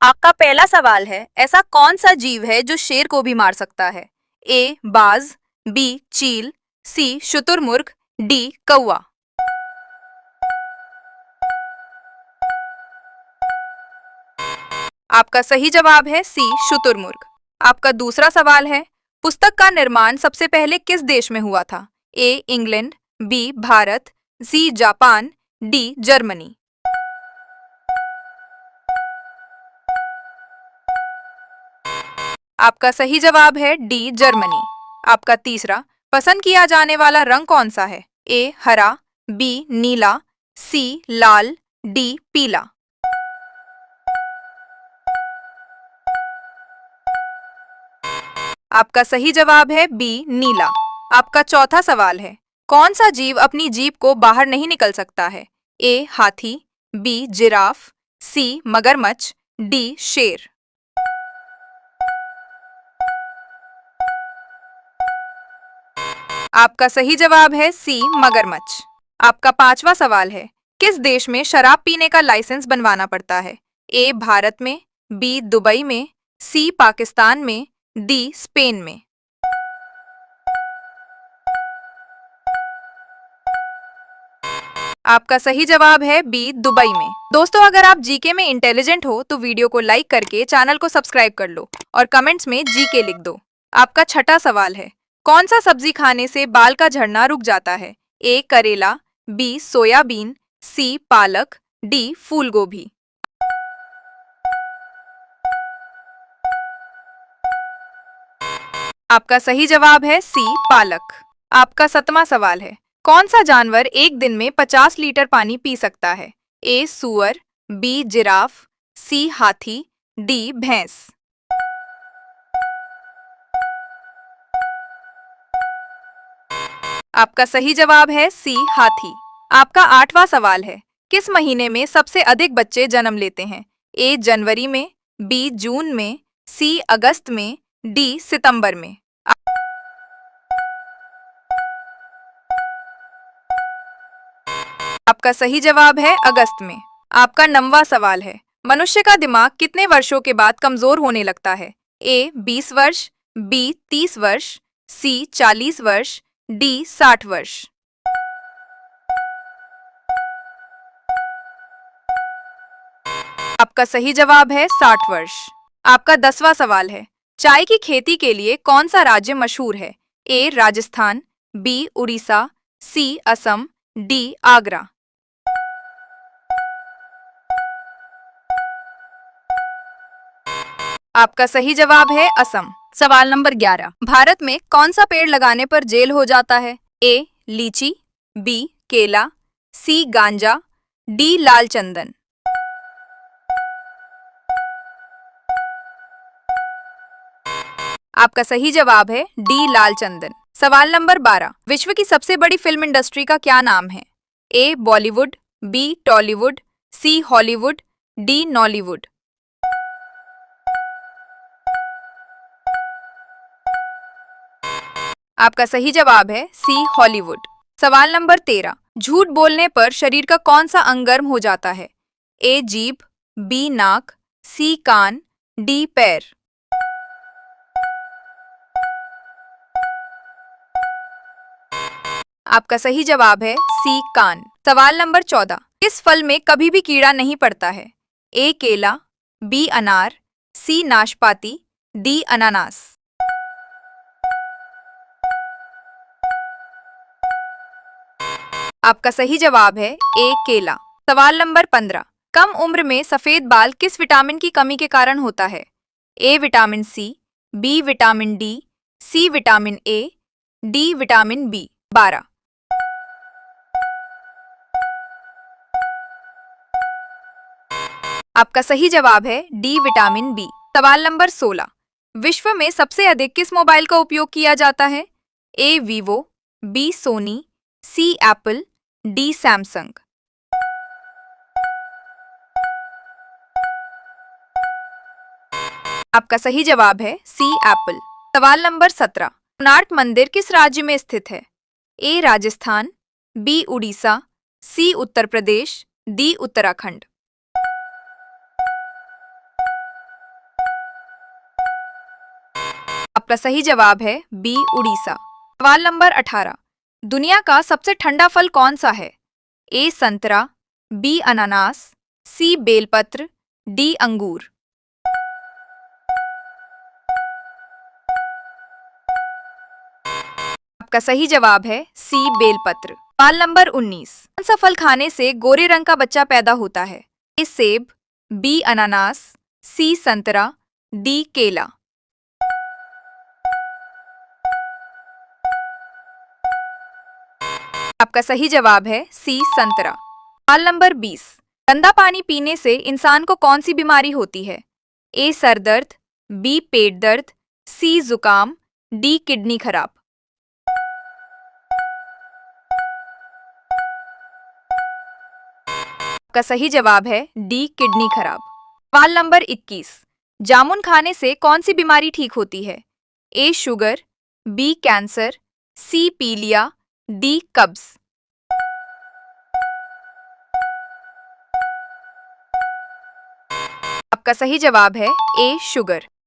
आपका पहला सवाल है, ऐसा कौन सा जीव है जो शेर को भी मार सकता है? ए बाज, बी चील, सी शुतुरमुर्ग, डी कौवा। आपका सही जवाब है सी शुतुरमुर्ग। आपका दूसरा सवाल है, पुस्तक का निर्माण सबसे पहले किस देश में हुआ था? A England, B Bharat, C Japan, D Germany. आपका सही जवाब है डी जर्मनी। आपका तीसरा, पसंद किया जाने वाला रंग कौन सा है? ए हरा, बी नीला, सी लाल, डी पीला। आपका सही जवाब है बी नीला। आपका चौथा सवाल है, कौन सा जीव अपनी जीभ को बाहर नहीं निकल सकता है? ए हाथी, बी जिराफ, सी मगरमच्छ, डी शेर। आपका सही जवाब है सी मगरमच्छ। आपका पांचवा सवाल है, किस देश में शराब पीने का लाइसेंस बनवाना पड़ता है? ए भारत में, बी दुबई में, सी पाकिस्तान में, डी स्पेन में। आपका सही जवाब है बी दुबई में। दोस्तों, अगर आप जीके में इंटेलिजेंट हो तो वीडियो को लाइक करके चैनल को सब्सक्राइब कर लो और कमेंट्स में जीके लिख दो। आपका छठा सवाल है, कौन सा सब्जी खाने से बाल का झड़ना रुक जाता है? ए करेला, बी सोयाबीन, सी पालक, डी फूल गोभी। आपका सही जवाब है सी पालक। आपका सतवां सवाल है, कौन सा जानवर एक दिन में 50 लीटर पानी पी सकता है? ए सुअर, बी जिराफ, सी हाथी, डी भैंस। आपका सही जवाब है सी हाथी। आपका आठवां सवाल है, किस महीने में सबसे अधिक बच्चे जन्म लेते हैं? ए जनवरी में, बी जून में, सी अगस्त में, डी सितंबर में। आपका सही जवाब है अगस्त में। आपका 9वां सवाल है, मनुष्य का दिमाग कितने वर्षों के बाद कमजोर होने लगता है? ए 20 वर्ष, बी 30 वर्ष, सी 40 वर्ष, डी 60 वर्ष। आपका सही जवाब है 60 वर्ष। आपका 10वां सवाल है, चाय की खेती के लिए कौन सा राज्य मशहूर है? ए राजस्थान, बी उड़ीसा, सी असम, डी आगरा। आपका सही जवाब है असम। सवाल नंबर 11, भारत में कौन सा पेड़ लगाने पर जेल हो जाता है? ए लीची, बी केला, सी गांजा, डी लाल चंदन। आपका सही जवाब है डी लाल चंदन। सवाल नंबर 12, विश्व की सबसे बड़ी फिल्म इंडस्ट्री का क्या नाम है? ए बॉलीवुड, बी टॉलीवुड, सी हॉलीवुड, डी नॉलीवुड। आपका सही जवाब है सी हॉलीवुड। सवाल नंबर 13, झूठ बोलने पर शरीर का कौन सा अंग गर्म हो जाता है? ए जीभ, बी नाक, सी कान, डी पैर। आपका सही जवाब है सी कान। सवाल नंबर 14, किस फल में कभी भी कीड़ा नहीं पड़ता है? ए केला, बी अनार, सी नाशपाती, डी अनानास। आपका सही जवाब है ए केला। सवाल नंबर 15, कम उम्र में सफेद बाल किस विटामिन की कमी के कारण होता है? A vitamin C, B vitamin D, C vitamin A, D vitamin B 12। आपका सही जवाब है डी विटामिन बी। सवाल नंबर 16, विश्व में सबसे अधिक किस मोबाइल का उपयोग किया जाता है? ए वीवो, बी सोनी, सी एप्पल, डी सैमसंग। आपका सही जवाब है सी एप्पल। सवाल नंबर 17, कोणार्क मंदिर किस राज्य में स्थित है? ए राजस्थान, बी उड़ीसा, सी उत्तर प्रदेश, डी उत्तराखंड। आपका सही जवाब है बी उड़ीसा। सवाल नंबर 18। दुनिया का सबसे ठंडा फल कौन सा है? ए संतरा, बी अनानास, सी बेलपत्र, डी अंगूर। आपका सही जवाब है सी बेलपत्र। सवाल नंबर 19। कौन सा फल खाने से गोरे रंग का बच्चा पैदा होता है? ए सेब, बी अनानास, सी संतरा, डी केला। आपका सही जवाब है सी संतरा। सवाल नंबर 20। गंदा पानी पीने से इंसान को कौन सी बीमारी होती है? ए सर दर्द, बी पेट दर्द, सी जुकाम, डी किडनी खराब। आपका सही जवाब है डी किडनी खराब। सवाल नंबर 21। जामुन खाने से कौन सी बीमारी ठीक होती है? ए शुगर, बी कैंसर, सी पीलिया, डी कब्ज। आपका सही जवाब है ए शुगर।